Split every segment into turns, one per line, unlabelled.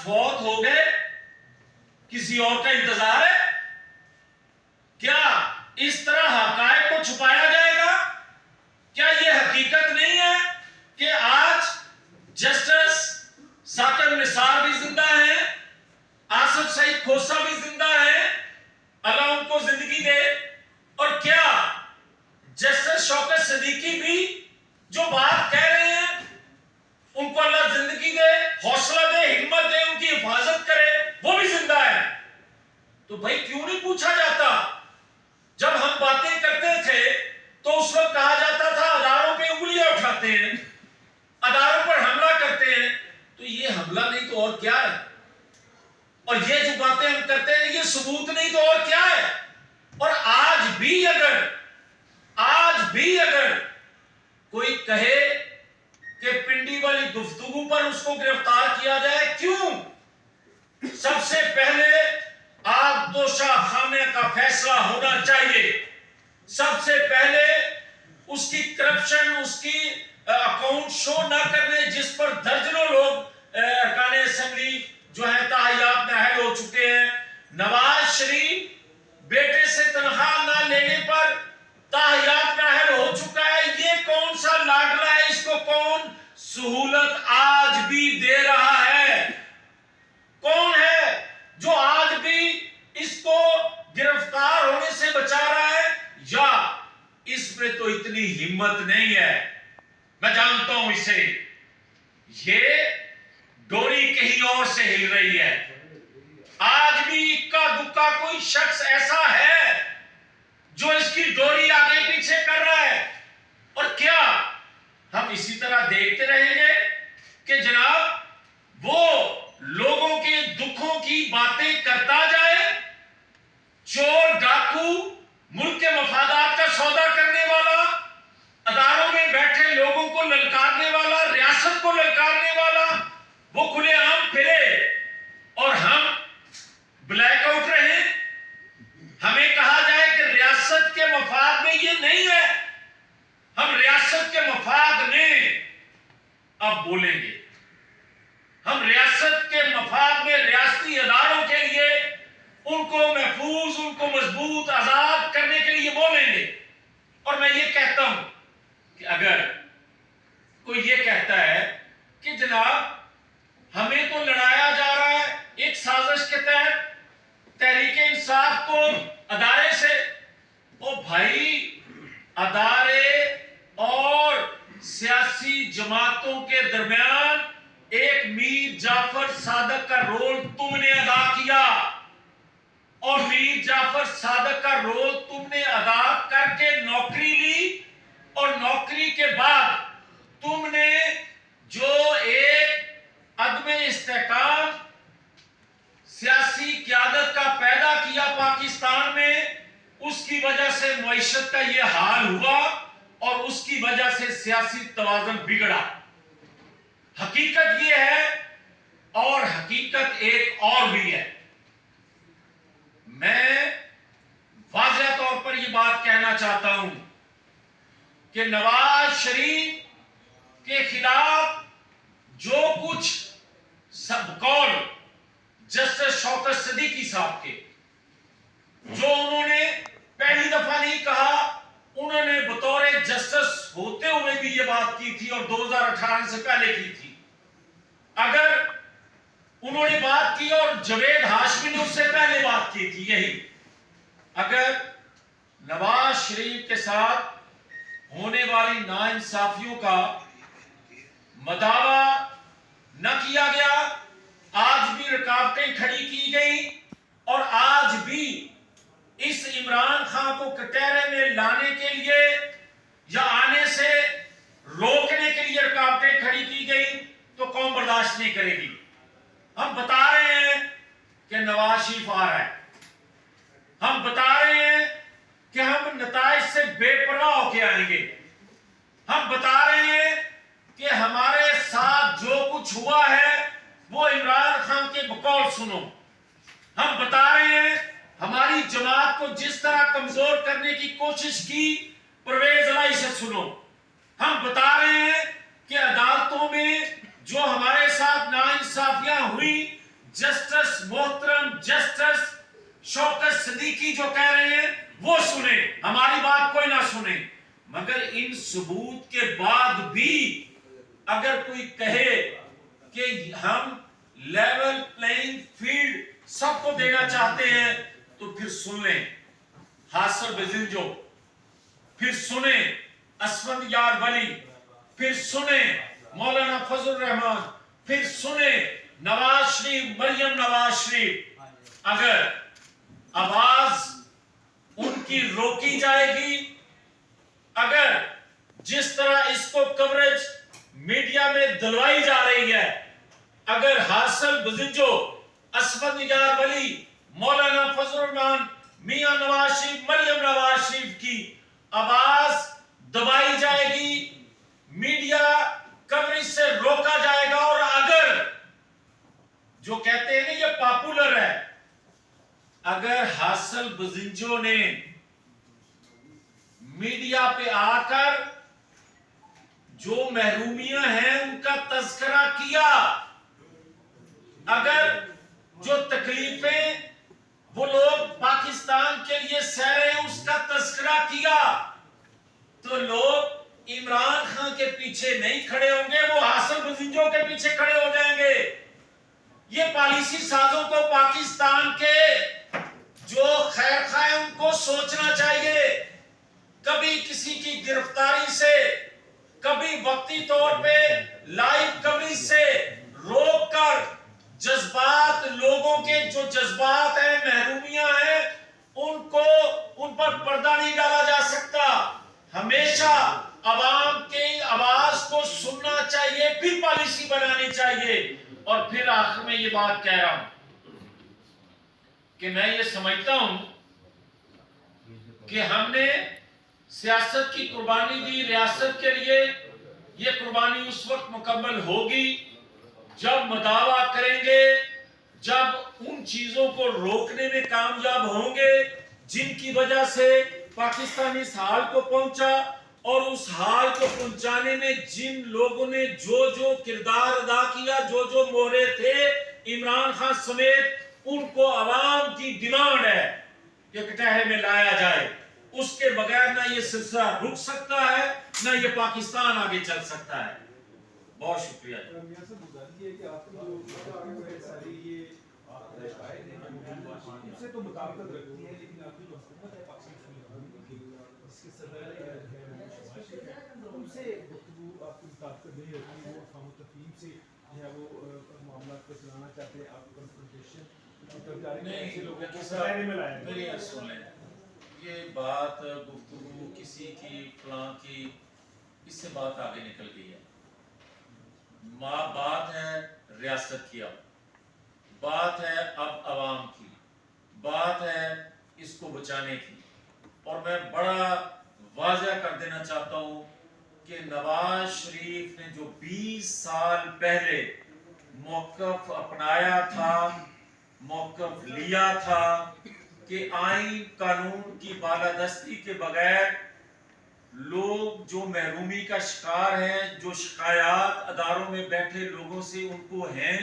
فوت ہو گئے، کسی اور کا انتظار ہے؟ کیا اس طرح حقائق کو چھپایا جائے گا؟ کیا یہ حقیقت نہیں ہے کہ آج جسٹس ثاقب نثار بھی زندہ ہیں، آصف سعید کھوسہ بھی زندہ ہیں، اللہ ان کو زندگی دے؟ اور کیا جسٹس شوکت صدیقی بھی جو بات کہہ رہے ہیں ان کو اللہ زندگی دے، حوصلہ دے، ہمت دے، ان کی حفاظت کرے، وہ بھی زندہ ہے؟ تو بھائی کیوں نہیں پوچھا جاتا؟ جب ہم باتیں کرتے تھے تو اس وقت کہا جاتا تھا اداروں پہ انگلیاں اٹھاتے ہیں، اداروں پر حملہ کرتے ہیں۔ تو یہ حملہ نہیں تو اور کیا ہے؟ اور یہ جو باتیں ہم کرتے ہیں یہ ثبوت نہیں تو اور کیا ہے؟ اور آج بھی اگر کوئی کہے کہ پنڈی والی گفتگو پر اس کو گرفتار کیا جائے، کیوں؟ سب سے پہلے آپ دوشا خانے کا فیصلہ ہونا چاہیے۔ سب سے پہلے اس کی کرپشن، اس کی اکاؤنٹ شو نہ کرنے جس پر درجنوں لوگ ارکان اسمبلی جو ہے تاحیات نااہل ہو چکے ہیں۔ نواز شریف بیٹے سے تنخواہ نہ لینے پر تاحیات نااہل ہو چکا ہے۔ یہ کون سا لاڈلا ہے؟ اس کو کون سہولت آج بھی دے رہا ہے؟ کون ہے جو آج بھی اس کو گرفتار ہونے سے بچا رہا ہے؟ یا اس میں تو اتنی ہمت نہیں ہے؟ میں جانتا ہوں اسے، یہ ڈوری کہیں اور سے ہل رہی ہے۔ آج بھی اکا دکا کوئی شخص ایسا ہے جو اس کی ڈوری آگے پیچھے کر رہا ہے۔ اور کیا ہم اسی طرح دیکھتے رہیں گے کہ جناب وہ لوگوں کے دکھوں کی باتیں کرتا جائے، چور ڈاکو، ملک کے مفادات کا سودا کرنے والا، اداروں میں بیٹھے لوگوں کو للکارنے والا، ریاست کو للکارنے والا، وہ کھلے عام پھرے اور ہم بلیک آؤٹ رہیں؟ ہمیں کہا جائے کہ ریاست کے مفاد میں یہ نہیں ہے، ہم ریاست کے مفاد میں اب بولیں گے، ہم ریاست کے مفاد میں ریاستی اداروں کے لیے ان کو محفوظ، ان کو مضبوط، آزاد کرنے کے لیے بولیں گے۔ اور میں یہ کہتا ہوں کہ اگر کوئی یہ کہتا ہے کہ جناب ہمیں تو لڑایا جا رہا ہے ایک سازش کے تحت تحریک انصاف کو ادارے سے، او بھائی ادارے اور سیاسی جماعتوں کے درمیان ایک میر جعفر صادق کا رول تم نے ادا کیا، اور میر جعفر صادق کا رول تم نے ادا کر کے نوکری لی، اور نوکری کے بعد تم نے جو ایک عدم استحکام سیاسی قیادت کا پیدا کیا پاکستان میں، اس کی وجہ سے معیشت کا یہ حال ہوا اور اس کی وجہ سے سیاسی توازن بگڑا۔ حقیقت یہ ہے، اور حقیقت ایک اور بھی ہے۔ میں واضح طور پر یہ بات کہنا چاہتا ہوں کہ نواز شریف کے خلاف جو کچھ سب قول جسٹس شوکت صدیقی صاحب کے، جو انہوں نے پہلی دفعہ نہیں کہا، انہوں نے بطور جسٹس ہوتے ہوئے بھی یہ بات کی تھی اور 2018 سے پہلے کی تھی۔ اگر انہوں نے بات کی اور جوید ہاشمی نے اس سے پہلے بات کی تھی یہی، اگر نواز شریف کے ساتھ ہونے والی ناانصافیوں کا مداوا نہ کیا گیا، آج بھی رکاوٹیں کھڑی کی گئی، اور آج بھی اس عمران خان کو کٹہرے میں لانے کے لیے یا آنے سے روکنے کے لیے رکاوٹیں کھڑی کی گئی، تو قوم برداشت نہیں کرے گی۔ ہم بتا رہے ہیں کہ نواز شریف آ رہا ہے، ہم بتا رہے ہیں کہ ہم نتائج سے بے پرواہ ہو کے آئیں گے، ہم بتا رہے ہیں کہ ہمارے ساتھ جو کچھ ہوا ہے وہ عمران خان کے بقول سنو، ہم بتا رہے ہیں ہماری جماعت کو جس طرح کمزور کرنے کی کوشش کی پرویز الہی سے سنو، ہم بتا رہے ہیں کہ عدالتوں میں جو ہمارے ساتھ ناانصافیاں ہوئی जस्टिस मोहतरम जस्टिस शौकत सिद्दीकी जो कह रहे हैं वो सुने, हमारी बात कोई ना सुने। मगर इन सबूत के बाद भी अगर कोई कहे कि हम लेवल प्लेइंग फील्ड सबको देना चाहते हैं, तो फिर सुन लें हासिल बजिंजो, फिर सुने असफंद यार वली, फिर सुने मौलाना फजल रहमान, फिर सुने नवाज शरीफ, मरियम नवाज शरीफ। अगर आवाज उनकी रोकी जाएगी, अगर जिस तरह इसको कवरेज मीडिया में दिलवाई जा रही है, अगर हासिल बजिंजो, असफंद यार वली, मौलाना फजल रहमान, मियां नवाज शरीफ, मरियम नवाज शरीफ की आवाज दबाई जाएगी, मीडिया कवरेज से रोका जाएगा, और अगर जो कहते हैं ना ये पॉपुलर है, अगर हासिल बजिंजो ने मीडिया पे आकर जो महरूमियां हैं उनका तज़किरा किया, अगर जो तकलीफें वो लोग पाकिस्तान के लिए सह रहे हैं उसका तज़किरा किया, तो लोग इमरान खान के पीछे नहीं खड़े होंगे, वो हासिल बजिंजो के पीछे खड़े हो जाएंगे। ये पॉलिसी साजों को पाकिस्तान के जो खैर खाए उनको सोचना चाहिए। कभी किसी की गिरफ्तारी से, कभी वक्ती तौर पे लाइव कवरेज से रोककर जज्बात, लोगों के जो जज्बात हैं, महरूमियां हैं, उनको उन पर पर्दा नहीं डाला जा सकता। हमेशा अवाम की आवाज को सुनना चाहिए, फिर पॉलिसी बनानी चाहिए। और फिर आखिर में ये बात कह रहा हूं कि मैं ये समझता हूं कि हमने सियासत की कुर्बानी दी रियासत के लिए। ये कुर्बानी उस वक्त मुकम्मल होगी जब मदावा करेंगे, जब उन चीजों को रोकने में कामयाब होंगे जिनकी वजह से पाकिस्तान इस हाल को पहुंचा, और उस हाल को पहुंचाने में जिन लोगों ने जो जो किरदार अदा किया, जो जो मोहरे थे, इमरान खान समेत, उनको आवाम की डिमांड है कि कटहरे में लाया जाए। उसके बगैर ना ये सिलसिला रुक सकता है, ना ये पाकिस्तान आगे चल सकता है। बहुत शुक्रिया। तो मुताबिकत रखती है, लेकिन आपकी जो हुकूमत है जिसके सदर उनसे गुफ्तगू आपकी मुताबिकत नहीं रखती, वो अफ़वाह तफ़हीम से जो है वो मामला को चलाना चाहते हैं, आप कन्फ्रंटेशन ये बात गुफ्तगू किसी की फलां की, इससे बात आगे निकल गई है। बात है रियासत की, अब बात है अब अवाम की, बात है इसको बचाने की। और मैं बड़ा वाज़ेह कर देना चाहता हूं कि नवाज शरीफ ने जो 20 साल पहले मौक़िफ़ अपनाया था, मौक़िफ़ लिया था कि आईन कानून की बालादस्ती के बगैर लोग जो महरूमी का शिकार हैं, जो शिकायत अदारों में बैठे लोगों से उनको हैं,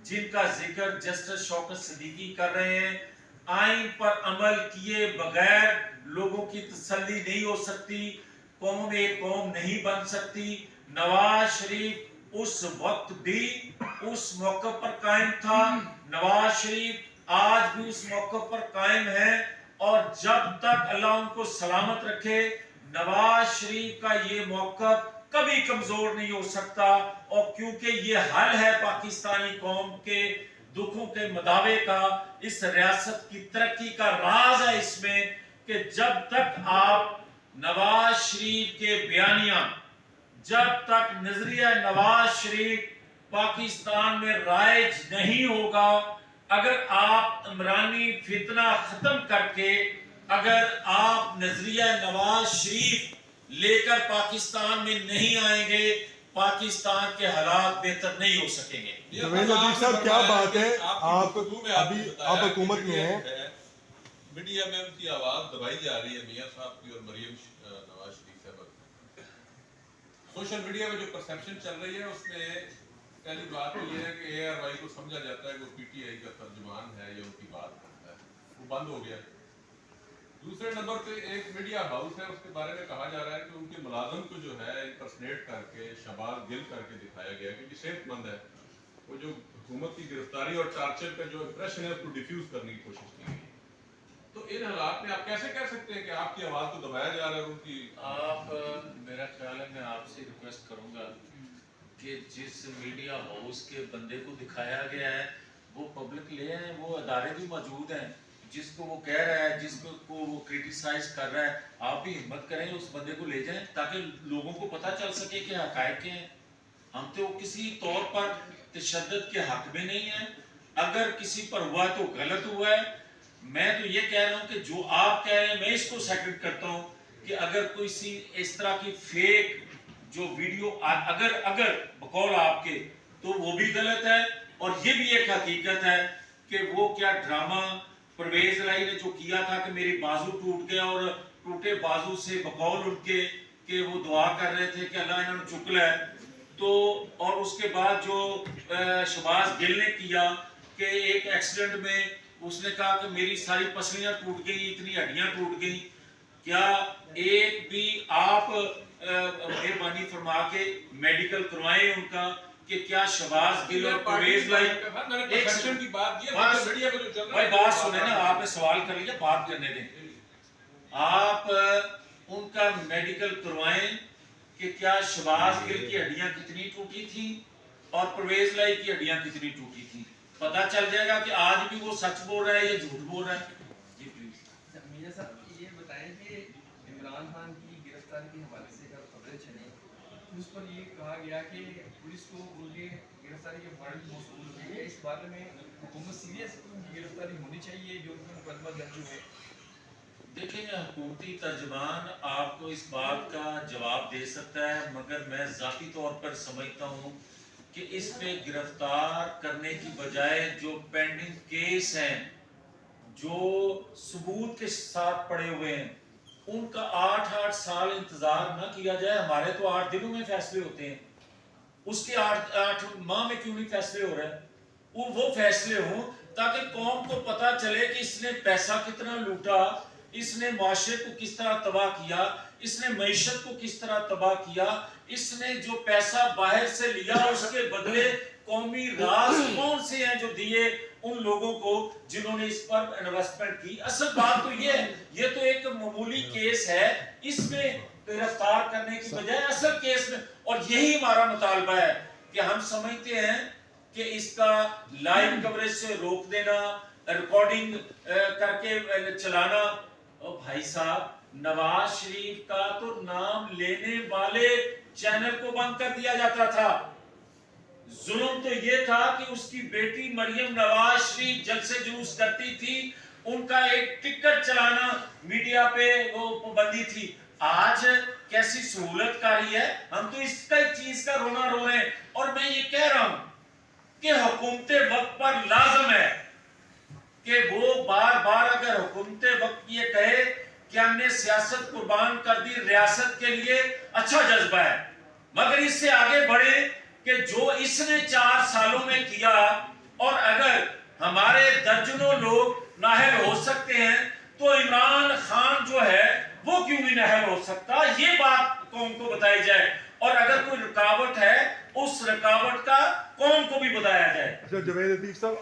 जिनका जिक्र जस्टिस शौकत सिद्दीकी कर रहे हैं, आईन पर अमल किए बगैर लोगों की तसल्ली नहीं हो सकती, कौम एक कौम नहीं बन सकती। नवाज शरीफ उस वक्त भी उस मौके पर कायम था, नवाज शरीफ आज भी उस मौके पर कायम है, और जब तक अल्लाह उनको सलामत रखे, नवाज शरीफ का ये मौक़िफ़ कभी कमजोर नहीं हो सकता। और क्योंकि ये हल है पाकिस्तानी कौम के दुखों के मदावे का, इस रियासत की तरक्की का राज है इसमें कि जब तक आप नवाज शरीफ के बयानिया, जब तक नजरिया नवाज शरीफ पाकिस्तान में राइज नहीं होगा, अगर आप इमरानी फितना खत्म करके अगर आप नजरिया नवाज शरीफ लेकर पाकिस्तान में नहीं आएंगे, पाकिस्तान के हालात बेहतर नहीं हो सकेंगे।
जवेद लतीफ साहब, क्या बात है, आप अभी आप हुकूमत में हैं,
मीडिया में उनकी आवाज दबाई जा रही है, मियां साहब की और मरियम नवाज शरीफ साहब। सोशल मीडिया में जो परसेप्शन चल रही है उसमें पहली बात तो ये है कि ARY को समझा जाता है कि वो PTI का तर्जुमान है या उनकी बात करता है, वो बंद हो गया। दूसरे नंबर पे एक मीडिया हाउस है, उसके बारे में कहा जा रहा है कि उनके मुलाजम को जो है इंपर्सनेट करके शहबाज गिल करके दिखाया गया क्योंकि सेहतमंद है। वो जो हुकूमत की गिरफ्तारी और टार्चर का जो इंप्रेशन है उसको डिफ्यूज करने की कोशिश की गई। तो इन हालात में आप कैसे कह सकते हैं कि आपकी आवाज को दबाया जा रहा है उनकी?
आप, मेरा ख्याल है मैं आपसे रिक्वेस्ट करूंगा कि जिस मीडिया हाउस के बंदे को दिखाया गया है वो पब्लिक ले आए, वो अदारे भी मौजूद हैं जिसको वो कह रहा है, जिसको वो क्रिटिसाइज कर रहा है, आप भी हिम्मत करें उस बंदे को ले जाएं ताकि लोगों को पता चल सके कि हकायक क्या है। हम तो किसी तौर पर तशद्दुद के हक में नहीं है, अगर किसी पर हुआ तो गलत हुआ है। मैं तो ये कह रहा हूँ कि जो आप कह रहे हैं मैं इसको सेक्रेट करता हूँ कि अगर कोई सी इस तरह की फेक जो वीडियो अगर बकौल आपके तो वो भी गलत है, और ये भी एक हकीकत है कि वो क्या ड्रामा परवेज लाई ने जो किया था कि मेरी बाजू टूट गया और टूटे बाजू से बकौल उनके कि वो दुआ कर रहे थे कि अल्लाह इन्होंने चुक लिया, तो और उसके बाद जो शहबाज गिल ने किया कि एक एक्सीडेंट में उसने कहा कि मेरी सारी पसलियां टूट गई, इतनी हड्डियां टूट गई। क्या एक भी आप मेहरबानी फरमा के मेडिकल करवाएं उनका कि क्या शहबाज गिल और परवेज लाई एक
सेक्शन की बात ये
बस
मीडिया को जो चल रहा
भाई
है
बात सुने ना, आपने सवाल कर लिया, बात करने दें। आप उनका मेडिकल करवाएं कि क्या शहबाज गिल की हड्डियां कितनी टूटी थी और परवेज लाई की हड्डियां कितनी टूटी थी, पता चल जाएगा कि आज भी वो सच बोल रहा है या झूठ बोल रहा है। जी प्लीज।
मीडिया साहब ये बताएं कि इमरान खान की गिरफ्तारी के हवाले से जब खबरें चली उस पर ये कहा गया कि पुलिस को उनके गिरफ्तारी के वारंट मौसूल हुए हैं, इस बारे में हुकूमत सीरियस उनकी गिरफ्तारी होनी चाहिए जो उनके मुकदमा दर्ज हुए।
देखिए हुकूमती तर्जमान आपको इस बात का जवाब दे सकता है, मगर मैं ज़ाती तौर पर समझता हूँ कि इस पे गिरफ्तार करने की बजाय जो पेंडिंग केस हैं जो सबूत के साथ पड़े हुए हैं उनका 8-8 साल इंतजार न किया जाए। हमारे तो 8 दिनों में फैसले होते हैं, उसके 8 माह में क्यों नहीं फैसले हो रहे हैं? वो फैसले हों ताकि कौम को पता चले कि इसने पैसा कितना लूटा, इसने माशरे को किस तरह तबाह किया, इसने मईशत को किस तरह तबाह किया, इसने जो पैसा बाहर से लिया उसके बदले कौमी राज कौन से हैं जो दिए उन लोगों को जिन्होंने इस पर इन्वेस्टमेंट की। असल बात तो ये है, ये तो एक मामूली केस है, इसमें गिरफ्तार करने की बजाय असल केस में, और यही हमारा मुतालबा है कि हम समझते हैं कि इसका लाइव कवरेज से रोक देना, रिकॉर्डिंग करके चलाना। और भाई साहब नवाज शरीफ का तो नाम लेने वाले चैनल को बंद कर दिया जाता था। जुल्म तो ये था कि उसकी बेटी मरियम नवाज शरीफ जलसे जुलूस करती थी, उनका एक टिकट चलाना मीडिया पे वो पाबंदी थी। आज कैसी सहूलतकारी है, हम तो इसका एक चीज का रोना रो रहे हैं। और मैं ये कह रहा हूं कि हुकूमत वक्त पर लाजम है कि वो बार बार अगर हुकूमत वक्त ये कहे कि हमने सियासत कुर्बान कर दी रियासत के लिए, अच्छा जज्बा है, मगर इससे आगे बढ़े कि जो इसने 4 सालों में किया, और अगर हमारे दर्जनों लोग नाहल हो सकते हैं तो इमरान खान जो है वो क्यों नहीं नाहल हो सकता, ये बात कौम को बताई जाए। और अगर कोई रुकावट है उस रुकावट का कौम को भी बताया जाए।
जवेद लतीफ साहब